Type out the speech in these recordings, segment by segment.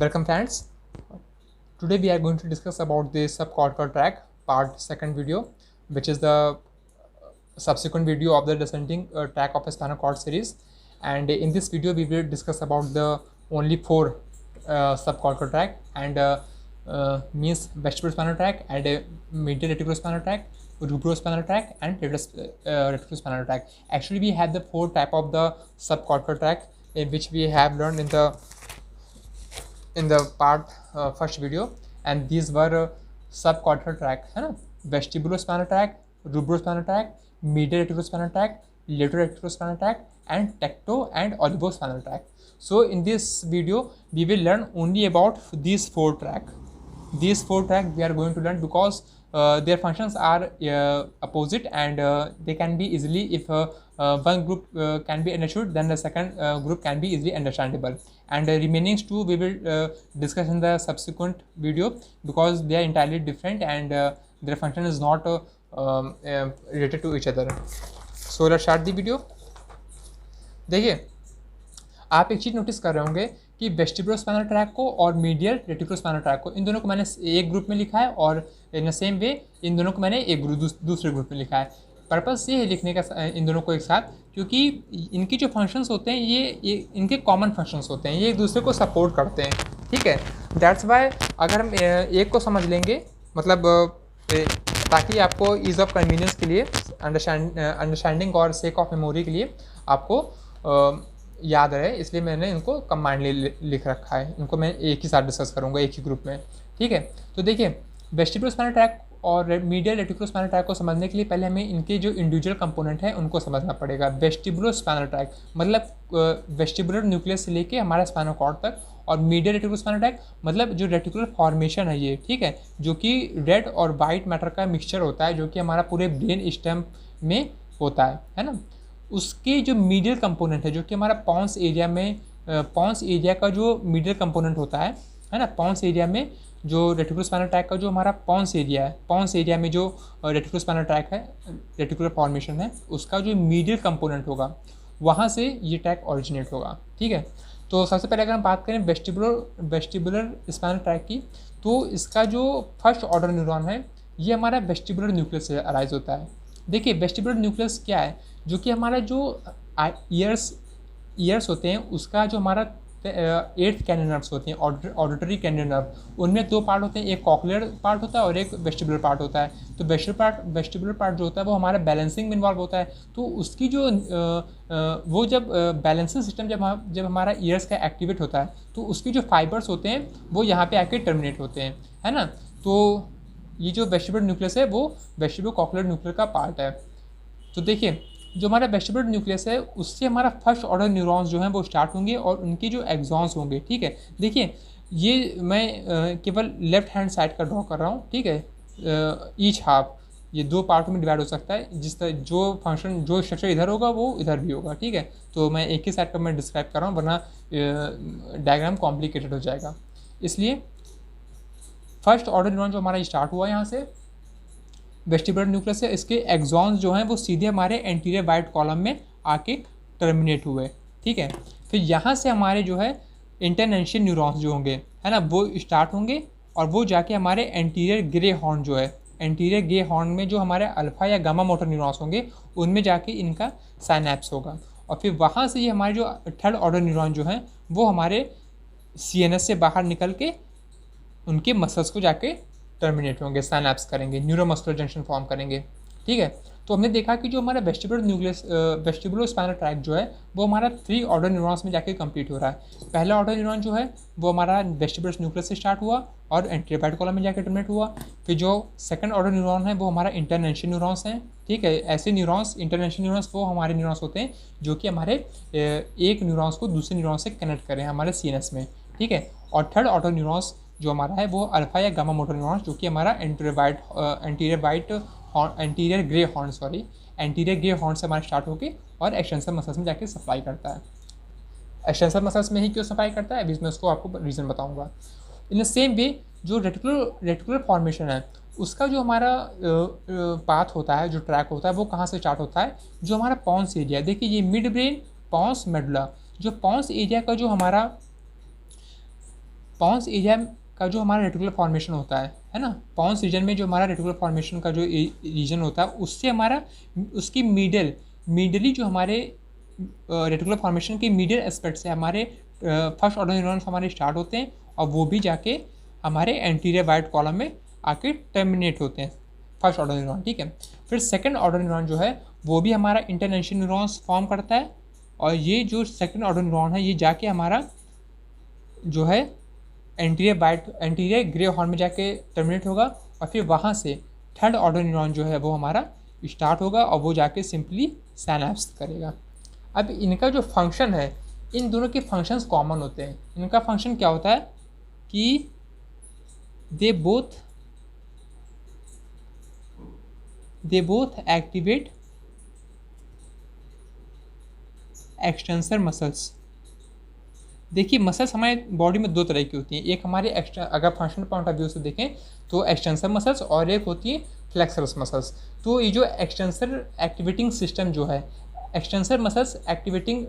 Welcome friends. Today we are going to discuss about the subcortical tract part second video, which is the subsequent video of the descending tract of a spinal cord series. And in this video we will discuss about the only four subcortical tract and means vestibulospinal tract and medial reticulospinal tract, rubrospinal tract and reticulospinal tract. Actually we have the four type of the subcortical tract in which we have learned in the part first video, and these were subcortical tract है ना, vestibulospinal tract, rubrospinal tract, medial reticulospinal tract, lateral reticulospinal tract and tecto and olivospinal tract. So in this video we will learn only about these four tract. These four tract we are going to learn because their functions are opposite and they can be easily, if one group can be understood, then the second group can be easily understandable, and the remaining two we will discuss in the subsequent video because they are entirely different and their function is not related to each other. So let's start the video. देखिए, आप एक चीज़ notice कर रहे होंगे कि वेस्टिबुलोस्पाइनल track को और medial reticulospinal track को, इन दोनों को मैंने एक ग्रुप में लिखा है और इन द सेम वे इन दोनों को मैंने एक दूसरे ग्रुप में लिखा है. पर्पस ये है लिखने का इन दोनों को एक साथ, क्योंकि इनकी जो फंक्शंस होते हैं ये इनके कॉमन फंक्शंस होते हैं, ये एक दूसरे को सपोर्ट करते हैं. ठीक है, दैट्स वाई अगर हम एक को समझ लेंगे, मतलब ताकि आपको ईज़ ऑफ कन्वीनियंस के लिए, अंडरस्टैंडिंग और सेक ऑफ मेमोरी के लिए आपको याद रहे, इसलिए मैंने इनको कंबाइंडली लिख रखा है. इनको मैं एक ही साथ डिस्कस करूँगा एक ही ग्रुप में. ठीक है, तो देखिए वेस्टिबुलोस्पाइनल ट्रैक और मीडियल रेटिकुलोस्पाइनल ट्रैक को समझने के लिए पहले हमें इनके जो इंडिविजुअल कंपोनेंट है उनको समझना पड़ेगा. वेस्टिबुलोस्पाइनल ट्रैक मतलब वेस्टिबुलर न्यूक्लियस से लेके हमारा स्पाइनल कॉर्ड तक, और मीडियल रेटिकुलोस्पाइनल ट्रैक मतलब जो रेटिकुलर फॉर्मेशन है ये, ठीक है, जो कि रेड और वाइट मैटर का मिक्सचर होता है, जो कि हमारा पूरे ब्रेन स्टेम में होता है ना. उसके जो मीडियल कंपोनेंट है, जो कि हमारा पॉन्स एरिया में, पॉन्स एरिया का जो मीडियल कंपोनेंट होता है ना, पॉन्स एरिया में जो रेटिकुलोस्पाइनल ट्रैक का जो हमारा पॉन्स एरिया है, पॉन्स एरिया में जो रेटिकुलोस्पाइनल ट्रैक है, रेटिकुलर फॉर्मेशन है, उसका जो मीडियल कंपोनेंट होगा वहाँ से ये ट्रैक ओरिजिनेट होगा. ठीक है, तो सबसे पहले अगर हम बात करें वेस्टिबुलर स्पाइनल ट्रैक की, तो इसका जो फर्स्ट ऑर्डर न्यूरॉन है ये हमारा वेस्टिबुलर न्यूक्लियस से अराइज होता है. देखिए वेस्टिबुलर न्यूक्लियस क्या है, जो कि हमारा जो ईयर्स होते हैं उसका जो हमारा 8th कैनियल नर्व्स होते हैं, ऑडिटरी कैनियल नर्व, उनमें दो पार्ट होते हैं, एक कॉक्लियर पार्ट होता है और एक वेस्टिबुलर पार्ट होता है. तो वेस्टिबुलर पार्ट जो होता है वो हमारा बैलेंसिंग में इन्वॉल्व होता है. तो उसकी जो वो जब बैलेंसिंग सिस्टम जब हमारा ईयर्स का एक्टिवेट होता है तो उसकी जो फाइबर्स होते हैं वो यहाँ पे आके टर्मिनेट होते हैं, है ना. तो ये जो वेस्टिबुलर न्यूक्लियस है वो वेस्टिबुलो कॉक्लियर न्यूक्लियर का पार्ट है. तो देखिए जो हमारा वेस्टिबुलर न्यूक्लियस है उससे हमारा फर्स्ट ऑर्डर न्यूरॉन्स जो हैं वो स्टार्ट होंगे और उनके जो एक्सॉन्स होंगे. ठीक है, देखिए ये मैं केवल लेफ्ट हैंड साइड का ड्रॉ कर रहा हूँ. ठीक है, ईच हाफ ये दो पार्टों में डिवाइड हो सकता है, जिस तरह जो फंक्शन जो स्ट्रक्चर इधर होगा वो इधर भी होगा. ठीक है, तो मैं एक ही साइड का मैं डिस्क्राइब कर रहा हूँ, वरना डायग्राम कॉम्प्लिकेटेड हो जाएगा. इसलिए फर्स्ट ऑर्डर न्यूरॉन जो हमारा स्टार्ट हुआ यहाँ से वेस्टिबुलर न्यूक्लियस है, इसके एक्सॉन्स जो हैं वो सीधे हमारे एंटीरियर वाइट कॉलम में आके टर्मिनेट हुए. ठीक है, फिर यहाँ से हमारे जो है इंटरनेशियल न्यूरॉन्स जो होंगे, है ना, वो स्टार्ट होंगे और वो जाके हमारे एंटीरियर ग्रे हॉर्न जो है, एंटीरियर ग्रे हॉर्न में जो हमारे अल्फा या गामा मोटर न्यूरॉन्स होंगे उनमें जाके इनका साइनैप्स होगा. और फिर वहाँ से ये हमारे जो थर्ड ऑर्डर न्यूरॉन जो हैं वो हमारे CNS से बाहर निकल के उनके मसल्स को जाके टर्मिनेट होंगे, साइनैप्स करेंगे, न्यूरोमस्कुलर जंक्शन फॉर्म करेंगे. ठीक है, तो हमने देखा कि जो हमारा वेस्टिबुलोस्पाइनल ट्रैक जो है वो हमारा 3 ऑर्डर न्यूरॉन्स में जाके कंप्लीट हो रहा है. पहला ऑर्डर न्यूरॉन जो है वो हमारा वेस्टिबुलर न्यूक्लियस से स्टार्ट हुआ और एंटीरियर वाइट कॉलम में जाके टर्मिनेट हुआ. फिर जो सेकंड ऑर्डर न्यूरॉन है वो हमारा इंटरनेशियल न्यूरॉन्स हैं. ठीक है, ऐसे न्यूरॉन्स, इंटरनेशियल न्यूरॉन्स वो हमारे न्यूरॉन्स होते हैं जो कि हमारे एक न्यूरॉन्स को दूसरे न्यूरॉन्स से कनेक्ट करें हमारे CNS में. ठीक है, और थर्ड ऑर्डर न्यूरॉन्स जो हमारा है वो अल्फा या गामा मोटर न्यूरॉन्स, जो कि हमारा एंटीरियर ग्रे हॉर्न से हमारा स्टार्ट होकर और एक्सटेंसर मसल्स में जाके सप्लाई करता है. एक्सटेंसर मसल्स में ही क्यों सप्लाई करता है अभी मैं उसको आपको रीज़न बताऊंगा. इन द सेम वे जो रेटिकुलर फॉर्मेशन है उसका जो हमारा पाथ होता है, जो ट्रैक होता है, वो कहाँ से स्टार्ट होता है, जो हमारा पॉन्स एरिया, देखिए ये मिड ब्रेन, पॉन्स, मेडुला, जो पॉन्स एरिया का जो हमारा पॉन्स एरिया का जो हमारा रेटिकुलर फॉर्मेशन होता है ना, पॉन्स रीजन में जो हमारा रेटिकुलर फॉर्मेशन का जो रीजन होता है उससे हमारा उसकी मिडली जो हमारे रेटिकुलर फॉर्मेशन के मीडियल एस्पेक्ट से हमारे फर्स्ट ऑर्डर न्यूरॉन्स हमारे स्टार्ट होते हैं और वो भी जाके हमारे एंटीरियर वाइट कॉलम में आके टर्मिनेट होते हैं, फर्स्ट ऑर्डर न्यूरॉन, ठीक है। फिर सेकंड ऑर्डर न्यूरॉन जो है वो भी हमारा इंटरनेशनल न्यूरॉन्स फॉर्म करता है और ये जो सेकंड ऑर्डर न्यूरॉन है ये जाके हमारा जो है एंटीरियर ग्रे हॉर्न में जाके टर्मिनेट होगा और फिर वहाँ से थर्ड ऑर्डर न्यूरॉन जो है वो हमारा स्टार्ट होगा और वो जाके सिंपली साइनेप्स करेगा। अब इनका जो फंक्शन है, इन दोनों के फंक्शंस कॉमन होते हैं। इनका फंक्शन क्या होता है कि दे बोथ एक्टिवेट एक्सटेंसर मसल्स। देखिए मसल्स हमारे बॉडी में दो तरह की होती हैं, एक हमारे अगर फंक्शनल पॉइंट ऑफ व्यू से देखें तो एक्सटेंसर मसल्स और एक होती है फ्लेक्सरस मसल्स। तो ये जो एक्सटेंसर एक्टिवेटिंग सिस्टम जो है, extensor muscles activating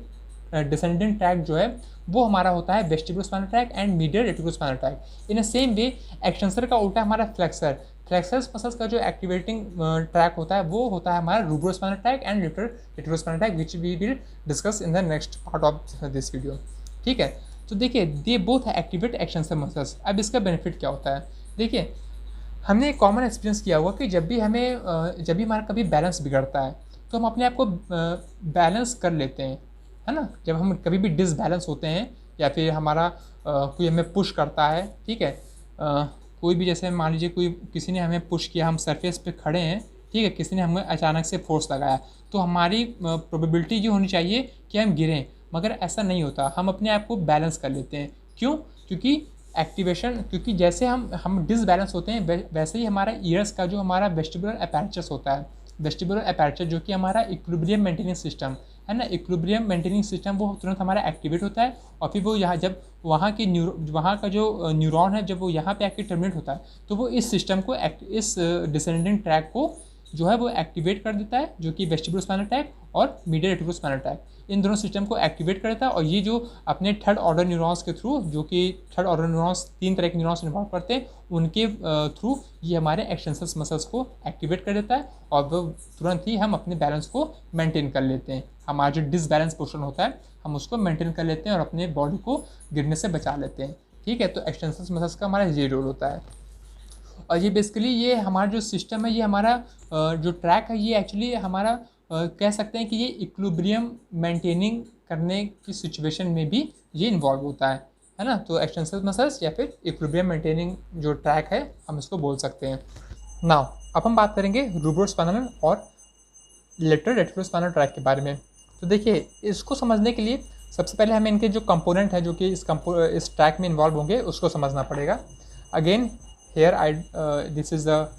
descending tract जो है वो हमारा होता है vestibulospinal tract and medial reticulospinal tract. In the same way extensor का उल्टा हमारा फ्लेक्सरस मसल्स का जो एक्टिवेटिंग ट्रैक होता है वो होता है हमारा rubrospinal tract and lateral reticulospinal tract, which we will discuss in the next part of this video, ठीक है। तो देखिए they both activate extensor muscles. अब इसका बेनिफिट क्या होता है, देखिए हमने एक कॉमन एक्सपीरियंस किया हुआ कि जब भी हमारा कभी बैलेंस बिगड़ता है तो हम अपने आप को बैलेंस कर लेते हैं, है ना। जब हम कभी भी डिसबैलेंस होते हैं या फिर हमारा कोई हमें पुश करता है, ठीक है, कोई भी जैसे मान लीजिए किसी ने हमें पुश किया, हम सरफेस पे खड़े हैं, ठीक है, किसी ने हमें अचानक से फोर्स लगाया तो हमारी प्रोबेबिलिटी ये होनी चाहिए कि हम गिरें, मगर ऐसा नहीं होता, हम अपने आप को बैलेंस कर लेते हैं। क्यों? क्योंकि जैसे हम डिसबैलेंस होते हैं वैसे ही हमारा ईयर्स का जो हमारा वेस्टिबुलर अपैरेचस होता है, वेस्टिबुलर अपैरेचस जो कि हमारा इक्विलिब्रियम मेंटेनिंग सिस्टम है ना, इक्विलिब्रियम मेंटेनिंग सिस्टम वो तुरंत हमारा एक्टिवेट होता है और फिर वो यहाँ जब वहाँ का जो न्यूरॉन है जब वो यहाँ पे आके टर्मिनेट होता है तो वो इस सिस्टम को इस डिसेंडेंट ट्रैक को जो है वो एक्टिवेट कर देता है, जो कि वेस्टिबुलोस्पाइनल ट्रैक और मीडियल रेटिकुलोस्पाइनल ट्रैक, इन दोनों सिस्टम को एक्टिवेट कर देता है। और ये जो अपने थर्ड ऑर्डर न्यूरॉन्स के थ्रू, जो कि थर्ड ऑर्डर न्यूरॉन्स 3 तरह के न्यूरॉन्स इन्वॉल्व करते हैं, उनके थ्रू ये हमारे एक्सटेंसर मसल्स को एक्टिवेट कर देता है और वो तुरंत ही हम अपने बैलेंस को मेंटेन कर लेते हैं। हमारा जो डिसबैलेंस पोर्शन होता है हम उसको मेंटेन कर लेते हैं और अपने बॉडी को गिरने से बचा लेते हैं, ठीक है। तो एक्सटेंसर मसल्स का हमारा ये रोल होता है और ये बेसिकली ये हमारा जो सिस्टम है, ये हमारा जो ट्रैक है, ये एक्चुअली हमारा कह सकते हैं कि ये इक्विलिब्रियम मेंटेनिंग करने की सिचुएशन में भी ये इन्वॉल्व होता है ना। तो एक्सटेंसर मसल्स या फिर इक्विलिब्रियम मेंटेनिंग जो ट्रैक है हम इसको बोल सकते हैं। नाउ अब हम बात करेंगे रूब्रोस्पाइनल और लेटरल रेटिकुलोस्पाइनल ट्रैक के बारे में। तो देखिए इसको समझने के लिए सबसे पहले हमें इनके जो कंपोनेंट है जो कि इस ट्रैक में इन्वॉल्व होंगे उसको समझना पड़ेगा। Again here this is the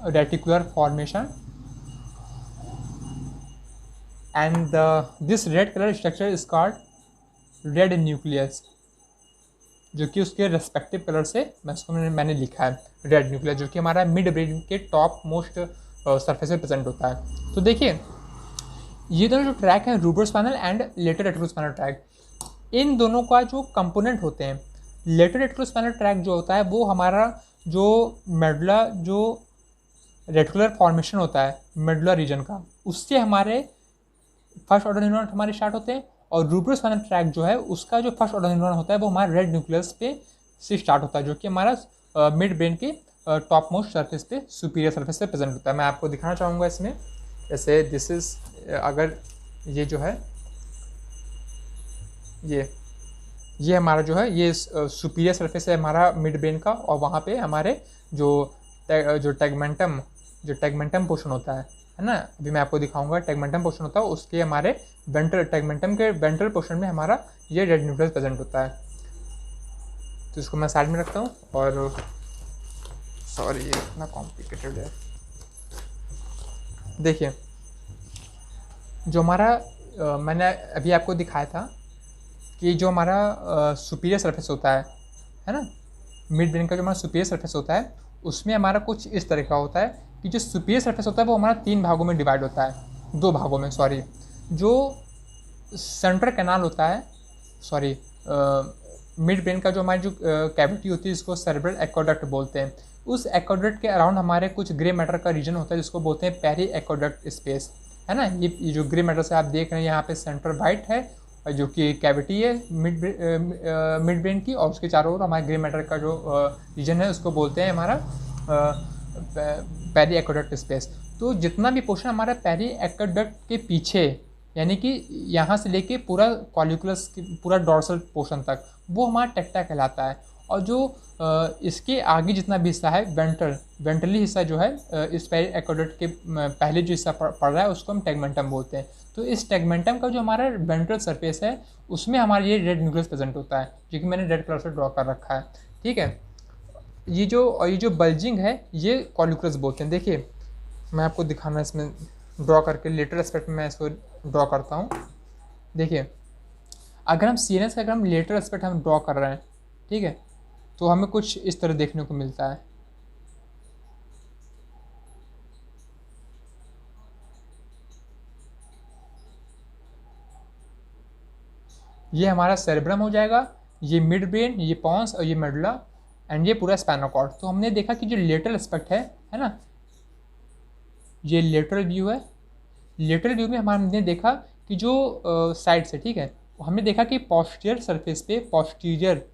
reticular formation and this red color structure is called red nucleus, जो कि उसके रेस्पेक्टिव कलर से मैंने लिखा है रेड न्यूक्लियस, जो कि हमारा मिड ब्रेन के टॉप मोस्ट सरफेस में प्रेजेंट होता है। तो देखिए ये दोनों जो ट्रैक हैं रूब्रोस्पाइनल एंड लेटरल रेटिकुलोस्पाइनल ट्रैक, इन दोनों का जो कंपोनेंट होते हैं, लेटरल रेटिकुलोस्पाइनल ट्रैक जो होता है वो हमारा जो मेडुला जो रेटिकुलर फॉर्मेशन होता है मेडुला रीजन का, उससे हमारे फर्स्ट ऑर्डर न्यूरॉन हमारे स्टार्ट होते हैं और रूब्रोस्पाइनल ट्रैक जो है उसका जो फर्स्ट ऑर्डर न्यूरॉन होता है वो हमारे रेड न्यूक्लियस पे से स्टार्ट होता है, जो कि हमारा मिड ब्रेन के टॉप मोस्ट सरफेस पे सुपीरियर सरफेस पे प्रेजेंट होता है। मैं आपको दिखाना चाहूँगा इसमें, जैसे दिस इज अगर ये जो है ये हमारा जो है ये सुपीरियर सरफेस है हमारा मिड ब्रेन का और वहाँ पे हमारे जो टैगमेंटम पोर्शन होता है ना, अभी मैं आपको दिखाऊंगा टैगमेंटम पोर्शन होता है उसके हमारे टैगमेंटम के वेंट्रल पोर्शन में हमारा ये रेड न्यूक्लियस प्रेजेंट होता है। तो इसको मैं साइड में रखता हूँ और सॉरी ये इतना कॉम्प्लिकेटेड है। देखिए जो हमारा मैंने अभी आपको दिखाया था कि जो हमारा सुपीरियर सरफेस होता है ना, मिड ब्रेन का जो हमारा सुपीरियर सरफेस होता है उसमें हमारा कुछ इस तरह का होता है कि जो सुपीरियर सरफेस होता है वो हमारा 3 भागों में डिवाइड होता है, 2 भागों में जो सेंट्रल कैनाल होता है मिड ब्रेन का जो हमारी जो कैविटी होती है इसको सेरेब्रल एक्वेडक्ट बोलते हैं। उस एक्वेडक्ट के अराउंड हमारे कुछ ग्रे मैटर का रीजन होता है जिसको बोलते हैं पेरी एक्वेडक्ट स्पेस, है ना। ये जो ग्रे मैटर से आप देख रहे हैं यहाँ पे सेंटर वाइट है और जो कि कैविटी है मिड ब्रेन की, और उसके चारों ओर हमारे ग्रे मैटर का जो रीजन है उसको बोलते हैं हमारा पेरी एक्वेडक्ट स्पेस। तो जितना भी पोर्शन हमारा पेरी एक्वेडक्ट के पीछे, यानी कि यहाँ से लेके पूरा कॉलिकुलस पूरा डॉर्सल पोर्शन तक, वो हमारा टेक्टा कहलाता है। और जो इसके आगे जितना भी हिस्सा है वेंट्रली हिस्सा जो है इस पेरी एक्वेडक्ट के पहले जो हिस्सा पड़ रहा है उसको हम टैगमेंटम बोलते हैं। तो इस टैगमेंटम का जो हमारा वेंट्रल सरफेस है उसमें हमारा ये रेड न्यूक्लियस प्रेजेंट होता है, जो कि मैंने रेड कलर से ड्रॉ कर रखा है, ठीक है। ये जो बल्जिंग है ये कॉलिकुलस बोलते हैं। देखिए मैं आपको दिखाना इसमें ड्रॉ करके लेटरल एस्पेक्ट में मैं इसको ड्रॉ करता हूँ। देखिए अगर हम सीएनएस का अगर हम लेटरल एस्पेक्ट हम ड्रॉ कर रहे हैं, ठीक है, तो हमें कुछ इस तरह देखने को मिलता है। ये हमारा सेरेब्रम हो जाएगा, ये मिड ब्रेन, ये पॉन्स और ये मेडुला एंड ये पूरा स्पाइनल कॉर्ड। तो हमने देखा कि जो लेटरल एस्पेक्ट है ना, ये लेटरल व्यू है। लेटरल व्यू में हमने देखा कि जो साइड से, ठीक है, हमने देखा कि पोस्टीरियर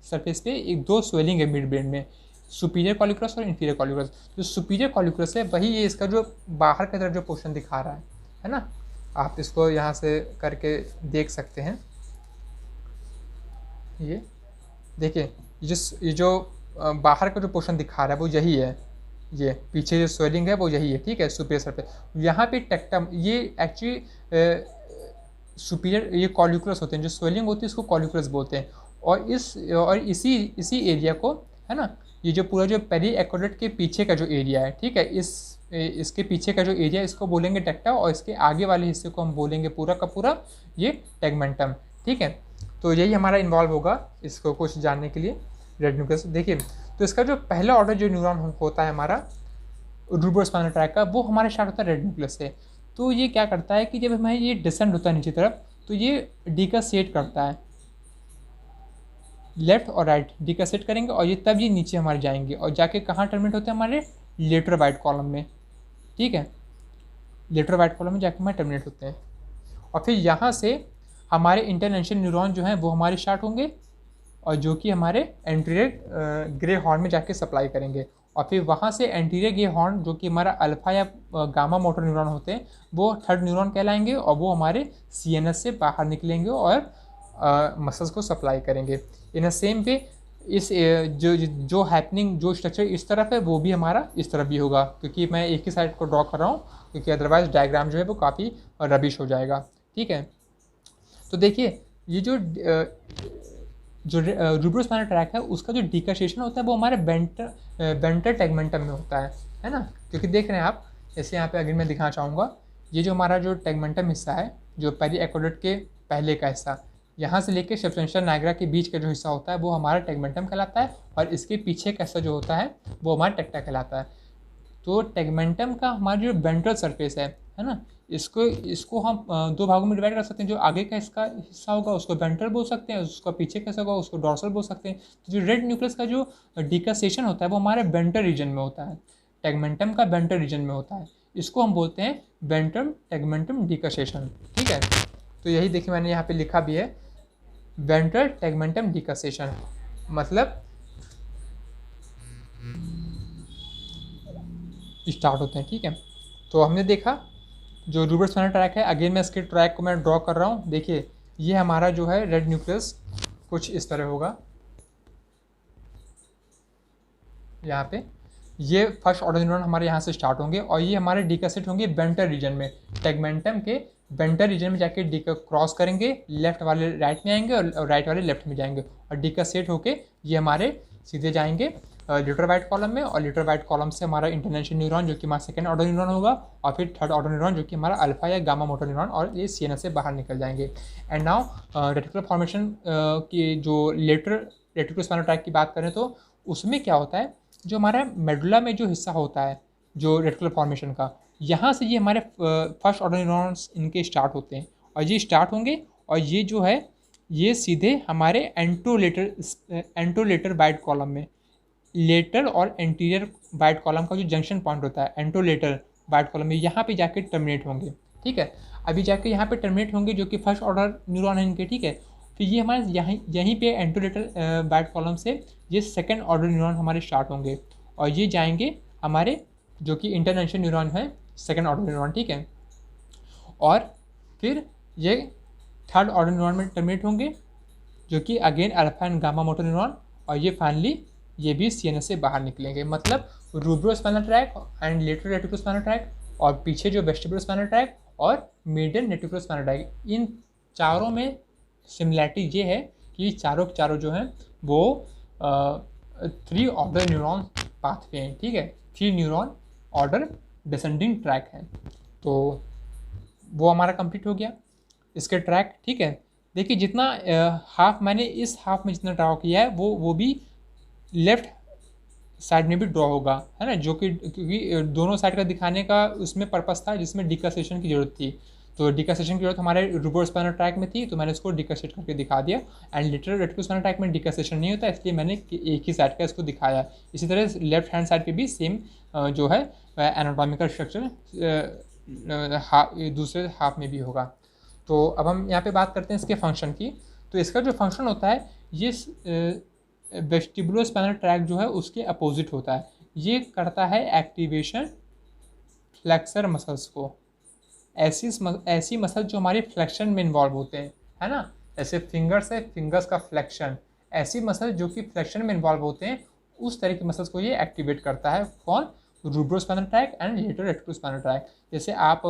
सरफेस पे एक दो स्वेलिंग है मिड ब्रेन में, सुपीरियर कॉलिकुलस और इंफीरियर कॉलिकुलस। जो सुपीरियर कॉलिकुलस है वही ये इसका जो बाहर की तरफ जो पोर्शन दिखा रहा है ना। आप इसको यहाँ से करके देख सकते हैं। ये देखिए ये जो बाहर का जो पोर्शन दिखा रहा है वो यही है, ये पीछे जो स्वेलिंग है वो यही है, ठीक है, सुपीरियर सरफेस। यहाँ पे टेक्टम, ये एक्चुअली सुपीरियर ये कॉलिकुलस होते हैं, जो स्वेलिंग होती है इसको कॉलिकुलस बोलते हैं। और इसी एरिया को, है ना, ये जो पूरा जो पेरी एक्वेडक्ट के पीछे का जो एरिया है, ठीक है, इसके पीछे का जो एरिया इसको बोलेंगे टेक्टा, और इसके आगे वाले हिस्से को हम बोलेंगे पूरा का पूरा ये टैगमेंटम, ठीक है। तो यही हमारा इन्वॉल्व होगा इसको कुछ जानने के लिए रेड न्यूक्लियस। देखिए तो इसका जो पहला ऑर्डर जो न्यूरॉन होता है हमारा रूब्रोस्पाइनल ट्रैक का, वो हमारे स्टार्ट होता है रेड न्यूक्लियस से। तो ये क्या करता है कि जब हमें ये डिसेंड होता है नीचे तरफ तो ये डिकसेट करता है, लेफ्ट और राइट डिकसेट करेंगे, और ये तब ये नीचे हमारे जाएंगे और जाके कहाँ टर्मिनेट होते हैं, हमारे लेटरल वाइट कॉलम में, ठीक है, लेटरल वाइट कॉलम में जाके हमारे टर्मिनेट होते हैं। और फिर यहाँ से हमारे इंटरनेशनल न्यूरॉन जो हैं वो हमारे स्टार्ट होंगे, और जो कि हमारे एंटीरियर ग्रे हॉर्न में जाके सप्लाई करेंगे। और फिर वहाँ से एंटीरियर ग्रे हॉर्न जो कि हमारा अल्फा या गामा मोटर न्यूरॉन होते हैं वो थर्ड न्यूरॉन कहलाएंगे, और वो हमारे सीएनएस से बाहर निकलेंगे और मसल्स को सप्लाई करेंगे। इन सेम वे इस जो हैपनिंग जो स्ट्रक्चर इस तरफ है वो भी हमारा इस तरफ भी होगा, क्योंकि मैं एक ही साइड को ड्रॉ कर रहा हूँ, क्योंकि अदरवाइज डायग्राम जो है वो काफ़ी रबिश हो जाएगा, ठीक है। तो देखिए ये जो रूब्रोस्पाइनल ट्रैक है उसका जो डिकसेशन होता है वो हमारे वेंटर टैगमेंटम में होता है ना। क्योंकि देख रहे हैं आप, जैसे यहाँ पे अगर मैं दिखाना चाहूँगा, ये जो हमारा जो टैगमेंटम हिस्सा है, जो पेरी एक्वेडक्ट के पहले का हिस्सा, यहाँ से लेकर सब्सटेंशियल नाइग्रा के बीच का जो हिस्सा होता है वो हमारा टैगमेंटम कहलाता है, और इसके पीछे का हिस्सा जो होता है वो हमारा टेक्टा कहलाता है। तो टैगमेंटम का हमारा जो वेंट्रल सरफेस है ना, इसको हम दो भागों में डिवाइड कर सकते हैं। जो आगे का इसका हिस्सा होगा उसको वेंट्रल बोल सकते हैं, उसका पीछे का हिस्सा होगा उसको डॉर्सल बोल सकते हैं। तो जो रेड न्यूक्लियस का जो डिकसेशन होता है वो हमारे वेंट्रल रीजन में होता है, टैगमेंटम का वेंट्रल रीजन में होता है, इसको हम बोलते हैं वेंट्रम टैगमेंटम डिकसेशन, ठीक है। तो यही देखिए मैंने यहाँ पे लिखा भी है, वेंट्रल टैगमेंटम डिकसेशन मतलब स्टार्ट होते हैं, ठीक है। तो हमने देखा जो रूब्रोस्पाइनल ट्रैक है, अगेन मैं इसके ट्रैक को मैं ड्रॉ कर रहा हूँ। देखिए ये हमारा जो है रेड न्यूक्लियस कुछ इस तरह होगा, यहाँ पे ये फर्स्ट ऑर्डर न्यूरॉन हमारे यहाँ से स्टार्ट होंगे, और ये हमारे डिकसेट होंगे वेंट्रल रीजन में, टैगमेंटम के वेंट्रल रीजन में जाके क्रॉस करेंगे, लेफ्ट वाले राइट में आएंगे और राइट वाले लेफ्ट में जाएंगे, और डिकसेट होके ये हमारे सीधे जाएंगे लिटर वाइट कॉलम में, और लिटर वाइट कॉलम से हमारा इंटरनेशनल न्यूरॉन जो कि हमारा सेकंड ऑर्डर न्यूरॉन होगा, और फिर थर्ड ऑर्डर न्यूरॉन जो कि हमारा अल्फा या गामा मोटर न्यूरॉन, और ये सीएनएस से बाहर निकल जाएंगे। एंड नाउ रेटिकुलर फॉर्मेशन की जो रेटिकुलोस्पाइनल ट्रैक की बात करें तो उसमें क्या होता है, जो हमारा मेडुला में जो हिस्सा होता है जो रेटिकुलर फॉर्मेशन का, यहाँ से ये हमारे फर्स्ट ऑर्डर न्यूरॉन्स इनके स्टार्ट होते हैं, और ये स्टार्ट होंगे, और ये जो है ये सीधे हमारे एंटरोलेटर बाइट कॉलम में, लेटर और एंटीरियर बाइट कॉलम का जो जंक्शन पॉइंट होता है एंटरोलेटर बाइट कॉलम में, यहाँ पे जाके टर्मिनेट होंगे। ठीक है, अभी जाके यहाँ पे टर्मिनेट होंगे जो कि फर्स्ट ऑर्डर न्यूरॉन है इनके। ठीक है, फिर ये हमारे यहीं पे एंटरोलेटर बाइट कॉलम से ये सेकेंड ऑर्डर न्यूरॉन हमारे स्टार्ट होंगे और ये जाएंगे हमारे जो कि इंटरनेशनल न्यूरॉन है, सेकेंड ऑर्डर न्यूरॉन। ठीक है, और फिर ये थर्ड ऑर्डर न्यूरॉन में टर्मिनेट होंगे जो कि again alpha and gamma motor neuron, और ये फाइनली ये भी सीएनएस से बाहर निकलेंगे। मतलब रूब्रोस्पाइनल tract and lateral reticulospinal track, और पीछे जो वेस्टिबुलोस्पाइनल ट्रैक और मीडियल रेटिकुलोस्पाइनल ट्रैक, इन चारों में सिमिलैरिटी ये है कि चारों चारों जो हैं वो 3 ऑर्डर न्यूरॉन पाथवे हैं। ठीक है, 3 न्यूरॉन ऑर्डर डिसेंडिंग ट्रैक है। तो वो हमारा कंप्लीट हो गया इसके ट्रैक। ठीक है, देखिए जितना हाफ मैंने इस हाफ में जितना ड्रॉ किया है वो भी लेफ्ट साइड में भी ड्रॉ होगा, है ना, जो कि क्योंकि दोनों साइड का दिखाने का उसमें पर्पस था जिसमें डिकासेशन की ज़रूरत थी। तो डिकासेशन की जरूरत हमारे रूब्रोस्पाइनल ट्रैक में थी, तो मैंने इसको डिकासेट करके दिखा दिया। एंड लेटरल रेटिकुलोस्पाइनल ट्रैक में डिकासेशन नहीं होता, इसलिए मैंने एक ही साइड का इसको दिखाया। इसी तरह लेफ्ट हैंड साइड पे भी सेम जो है एनाटॉमिकल स्ट्रक्चर दूसरे हाफ में भी होगा। तो अब हम यहाँ पे बात करते हैं इसके फंक्शन की। तो इसका जो फंक्शन होता है ये वेस्टिबुलोस्पाइनल ट्रैक जो है उसके अपोजिट होता है। ये करता है एक्टिवेशन फ्लेक्सर मसल्स को, ऐसी मसल जो हमारी फ्लेक्शन में इन्वॉल्व होते हैं, है ना, जैसे फिंगर्स है, फिंगर्स का फ्लेक्शन, ऐसी मसल जो कि फ्लेक्शन में इन्वॉल्व होते हैं उस तरह की मसल्स को ये एक्टिवेट करता है। कौन? रूब्रोस्पाइनल tract and lateral reticulospinal track. जैसे आप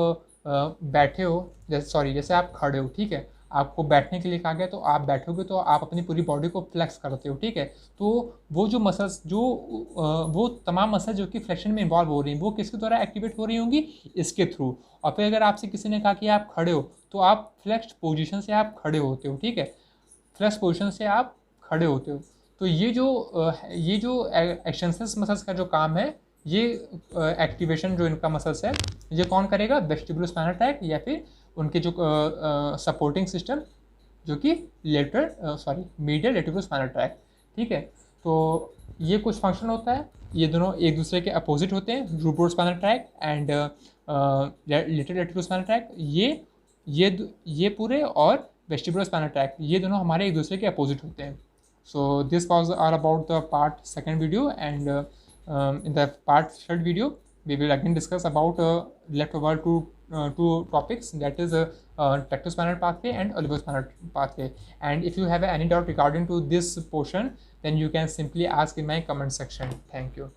बैठे हो, जैसे आप खड़े हो, ठीक है, आपको बैठने के लिए कहा गया तो आप बैठोगे तो आप अपनी पूरी बॉडी को फ्लेक्स करते हो। ठीक है, तो वो जो मसल्स वो तमाम मसल्स जो कि फ्लेक्शन में इन्वॉल्व हो रही हैं वो किसके द्वारा एक्टिवेट हो रही होंगी? इसके थ्रू। और फिर अगर आपसे किसी ने कहा कि आप खड़े हो तो आप फ्लेक्स्ड पोजीशन से आप खड़े होते हो। ठीक है, फ्लेक्स पोजीशन से आप खड़े होते हो। तो ये जो एक्सटेंशन मसल्स का जो काम है, ये एक्टिवेशन जो इनका मसल्स है ये कौन करेगा? वेस्टिबुलोस्पाइनल ट्रैक या फिर उनके जो सपोर्टिंग सिस्टम जो कि मीडियल रेटिकुलोस्पाइनल ट्रैक। ठीक है, तो ये कुछ फंक्शन होता है, ये दोनों एक दूसरे के अपोजिट होते हैं, रूब्रोस्पाइनल tract and lateral reticulospinal track. ये पूरे और वेस्टिबुलोस्पाइनल ट्रैक ये दोनों हमारे एक दूसरे के अपोजिट होते हैं। So this was all about the part second video, and in the part third video we will again discuss about leftover two topics, that is tectospinal pathway and olivospinal pathway. And if you have any doubt regarding to this portion, then you can simply ask in my comment section. Thank you.